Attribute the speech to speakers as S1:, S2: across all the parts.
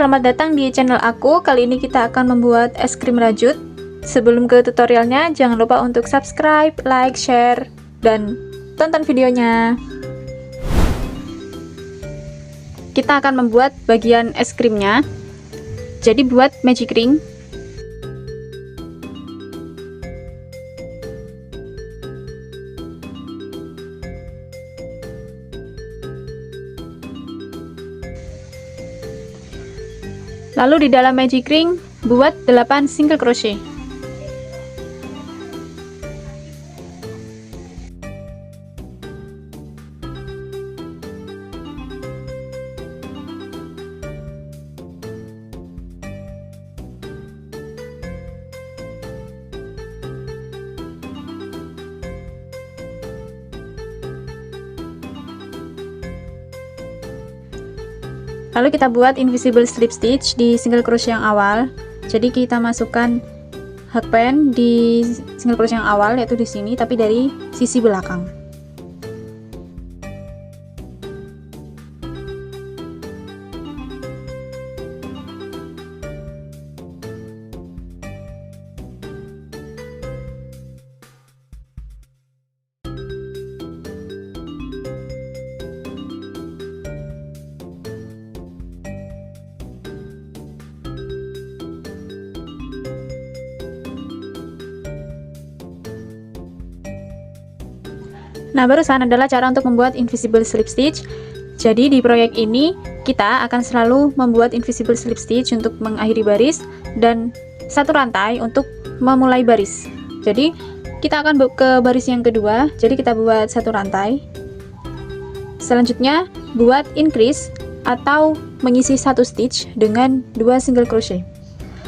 S1: selamat datang di channel aku. Kali ini kita akan membuat es krim rajut. Sebelum ke tutorialnya, jangan lupa untuk subscribe, like, share, dan tonton videonya. Kita akan membuat bagian es krimnya. Jadi buat magic ring. Lalu di dalam magic ring buat 8 single crochet. Lalu kita buat invisible slip stitch di single crochet yang awal. Jadi kita masukkan hakpen di single crochet yang awal, yaitu di sini, tapi dari sisi belakang. Nah, barusan adalah cara untuk membuat invisible slip stitch. Jadi di proyek ini kita akan selalu membuat invisible slip stitch untuk mengakhiri baris dan satu rantai untuk memulai baris. Jadi kita akan ke baris yang kedua. Jadi kita buat satu rantai. Selanjutnya buat increase atau mengisi satu stitch dengan 2 single crochet.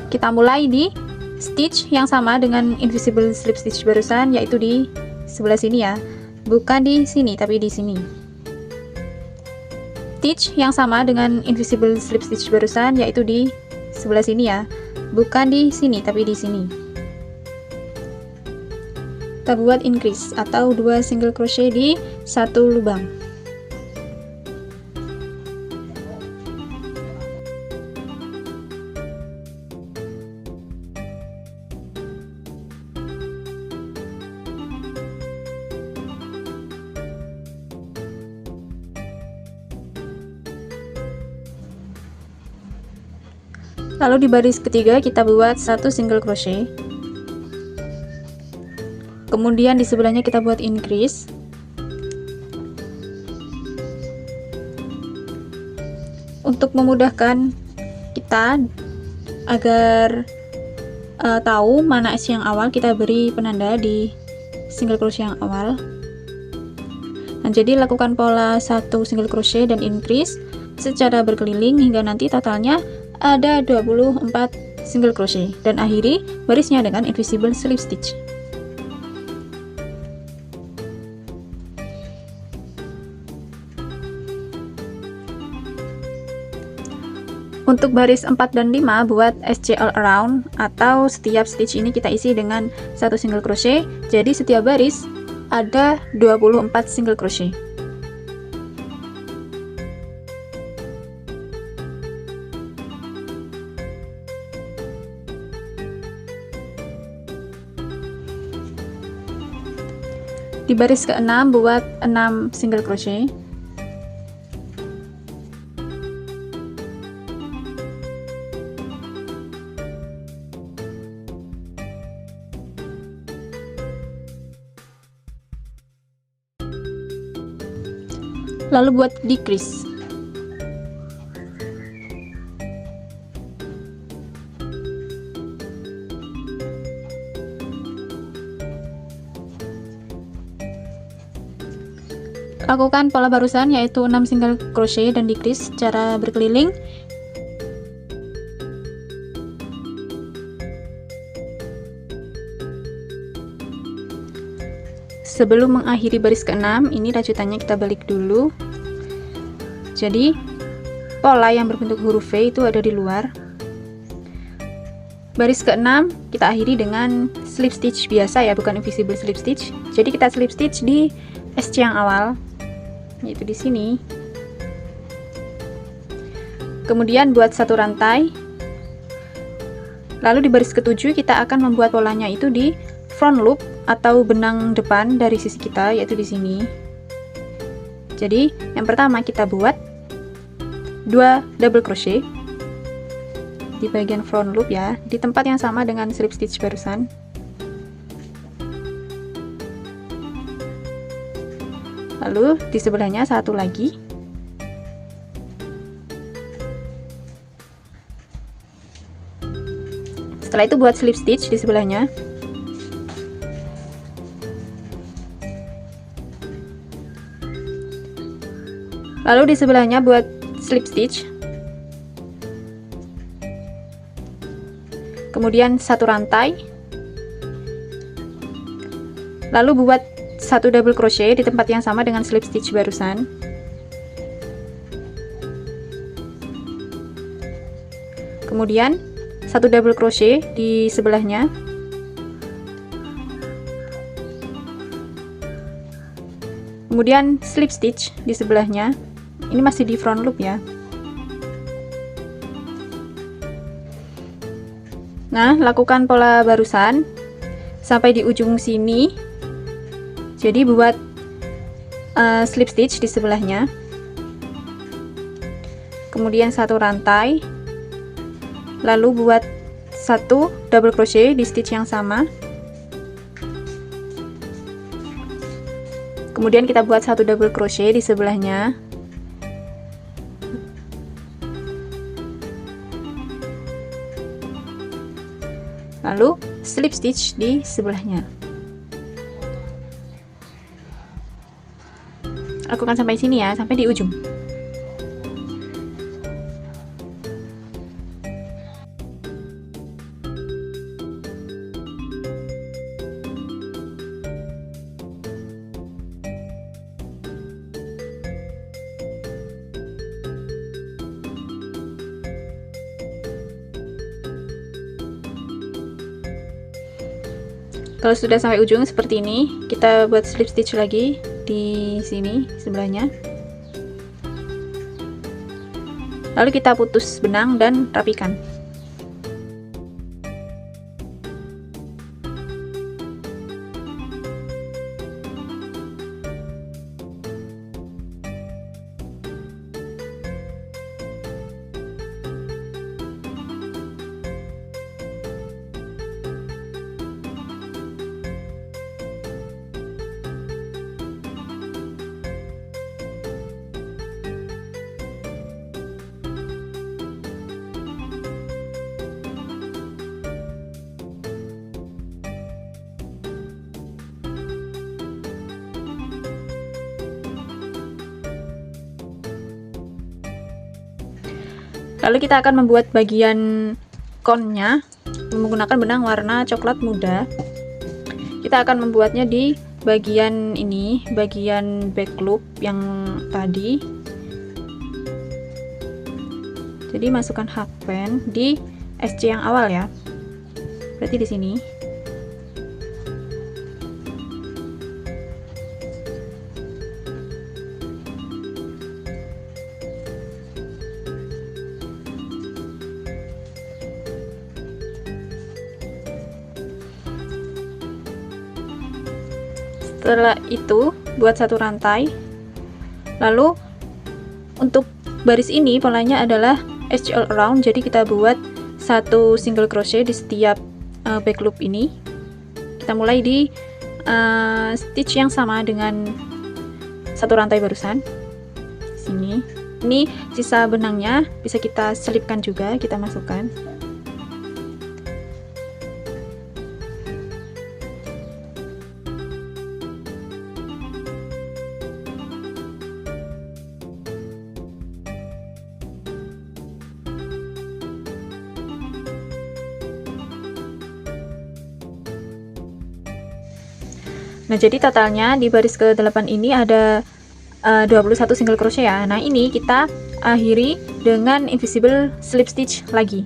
S1: Kita mulai di stitch yang sama dengan invisible slip stitch barusan, yaitu di sebelah sini ya. Bukan di sini, tapi di sini. Stitch yang sama dengan invisible slip stitch barusan, yaitu di sebelah sini ya. Bukan di sini, tapi di sini. Kita buat increase atau 2 single crochet di satu lubang. Lalu di baris ketiga kita buat satu single crochet. Kemudian di sebelahnya kita buat increase. Untuk memudahkan kita agar tahu mana S yang awal, kita beri penanda di single crochet yang awal. Nah, jadi lakukan pola satu single crochet dan increase secara berkeliling hingga nanti totalnya ada 24 single crochet dan akhiri barisnya dengan invisible slip stitch. Untuk baris 4 dan 5 buat SC all around, atau setiap stitch ini kita isi dengan satu single crochet. Jadi setiap baris ada 24 single crochet. Di baris ke-6 buat 6 single crochet. Lalu buat decrease. Lakukan pola barusan, yaitu 6 single crochet dan decrease secara berkeliling. Sebelum mengakhiri baris ke-6, ini rajutannya kita balik dulu. Jadi pola yang berbentuk huruf V itu ada di luar. Baris ke-6 kita akhiri dengan slip stitch biasa ya, bukan invisible slip stitch. Jadi kita slip stitch di SC yang awal, yaitu di sini. Kemudian buat satu rantai. Lalu di baris ketujuh kita akan membuat polanya itu di front loop atau benang depan dari sisi kita, yaitu di sini. Jadi yang pertama kita buat 2 double crochet di bagian front loop ya, di tempat yang sama dengan slip stitch barusan. Lalu di sebelahnya satu lagi. Setelah itu buat slip stitch di sebelahnya. Lalu di sebelahnya buat slip stitch. Kemudian satu rantai. Lalu buat satu double crochet di tempat yang sama dengan slip stitch barusan. Kemudian satu double crochet di sebelahnya. Kemudian slip stitch di sebelahnya. Ini masih di front loop ya. Nah, lakukan pola barusan sampai di ujung sini. Jadi buat slip stitch di sebelahnya. Kemudian satu rantai. Lalu buat satu double crochet di stitch yang sama. Kemudian kita buat satu double crochet di sebelahnya. Lalu slip stitch di sebelahnya. Lakukan sampai sini ya, sampai di ujung. Kalau sudah sampai ujung seperti ini, kita buat slip stitch lagi di sini sebelahnya. Lalu kita putus benang dan rapikan. Lalu kita akan membuat bagian konnya menggunakan benang warna coklat muda. Kita akan membuatnya di bagian ini, bagian back loop yang tadi. Jadi masukkan hakpen di SC yang awal ya. Berarti di sini. Setelah itu buat satu rantai. Lalu untuk baris ini polanya adalah SC all around, jadi kita buat satu single crochet di setiap back loop ini. Kita mulai di stitch yang sama dengan satu rantai barusan. Sini. Ini sisa benangnya bisa kita selipkan juga, kita masukkan. Nah, jadi totalnya di baris ke-8 ini ada 21 single crochet ya. Nah, ini kita akhiri dengan invisible slip stitch lagi.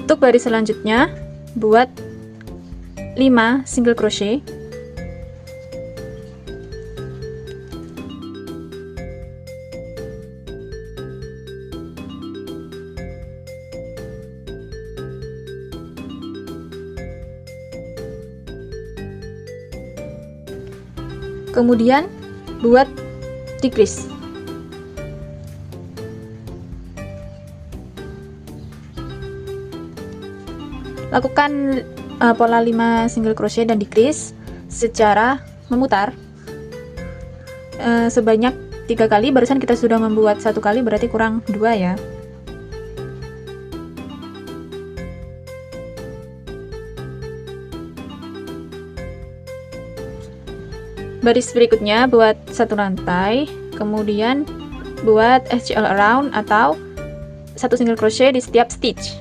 S1: Untuk baris selanjutnya buat 5 single crochet. Kemudian buat decrease. Lakukan pola 5 single crochet dan decrease secara memutar sebanyak 3 kali. Barusan kita sudah membuat 1 kali, berarti kurang 2 ya. Baris berikutnya buat 1 rantai, kemudian buat edge all around atau 1 single crochet di setiap stitch.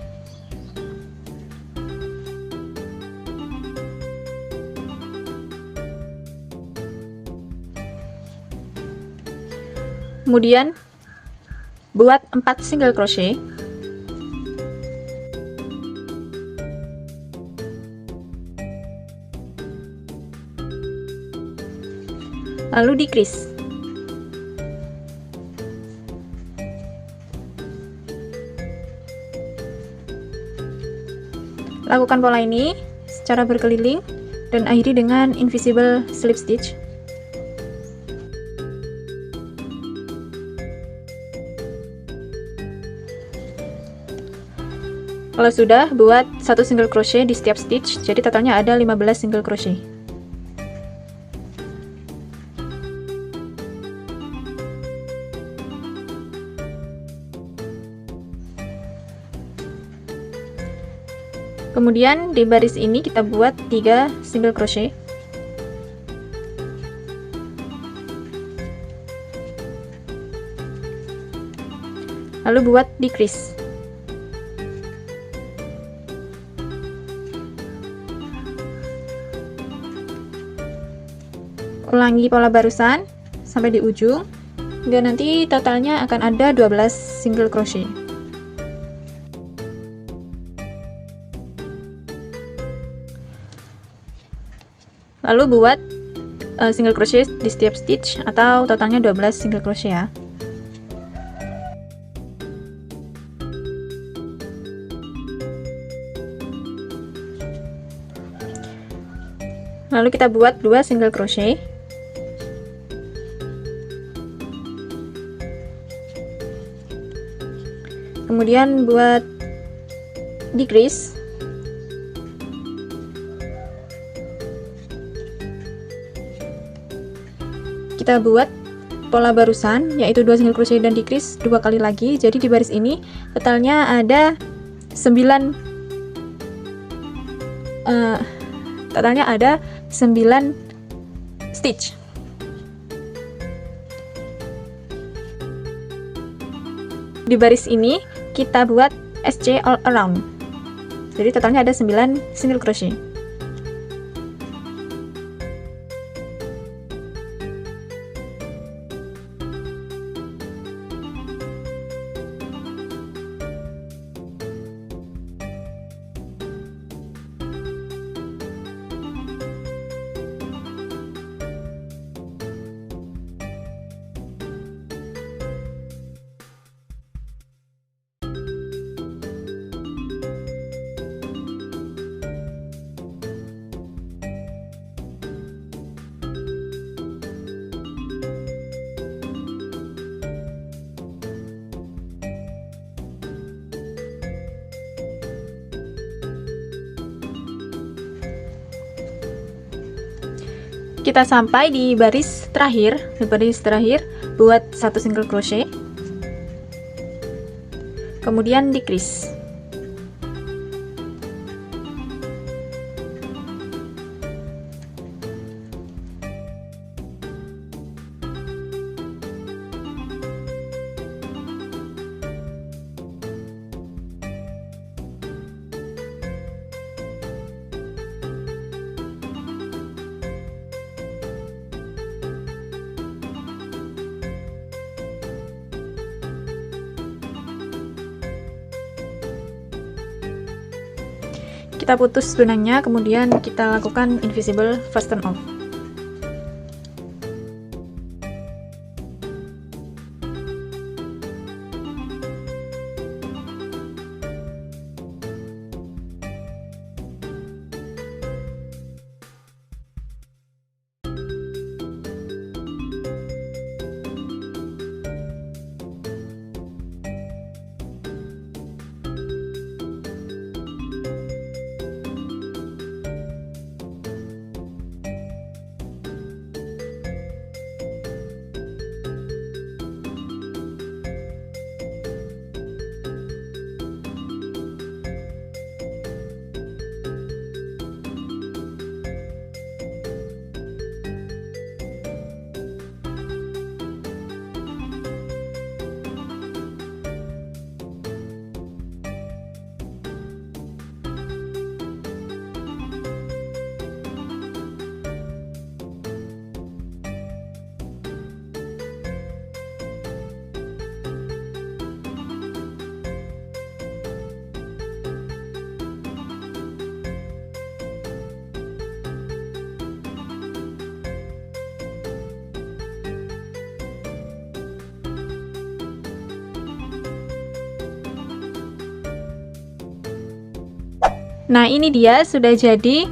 S1: Kemudian buat 4 single crochet. Lalu decrease. Lakukan pola ini secara berkeliling dan akhiri dengan invisible slip stitch. Kalau sudah, buat 1 single crochet di setiap stitch, jadi totalnya ada 15 single crochet. Kemudian di baris ini kita buat 3 single crochet. Lalu buat decrease. Ulangi pola barusan sampai di ujung, hingga nanti totalnya akan ada 12 single crochet. Lalu buat single crochet di setiap stitch atau totalnya 12 single crochet ya. Lalu kita buat 2 single crochet. Kemudian buat decrease. Kita buat pola barusan, yaitu 2 single crochet dan decrease 2 kali lagi. Jadi di baris ini totalnya ada 9 stitch. Di baris ini kita buat SC all around. Jadi totalnya ada 9 single crochet. Kita sampai di baris terakhir. Di baris terakhir buat 1 single crochet, kemudian decrease. Kita putus benangnya, kemudian kita lakukan invisible fasten off. Nah, ini dia sudah jadi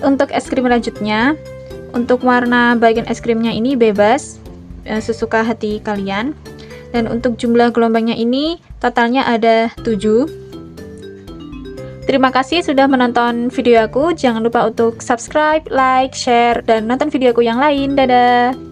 S1: untuk es krim lanjutnya. Untuk warna bagian es krimnya ini bebas, sesuka hati kalian. Dan untuk jumlah gelombangnya ini totalnya ada 7. Terima kasih sudah menonton video aku. Jangan lupa untuk subscribe, like, share, dan nonton videoku yang lain. Dadah!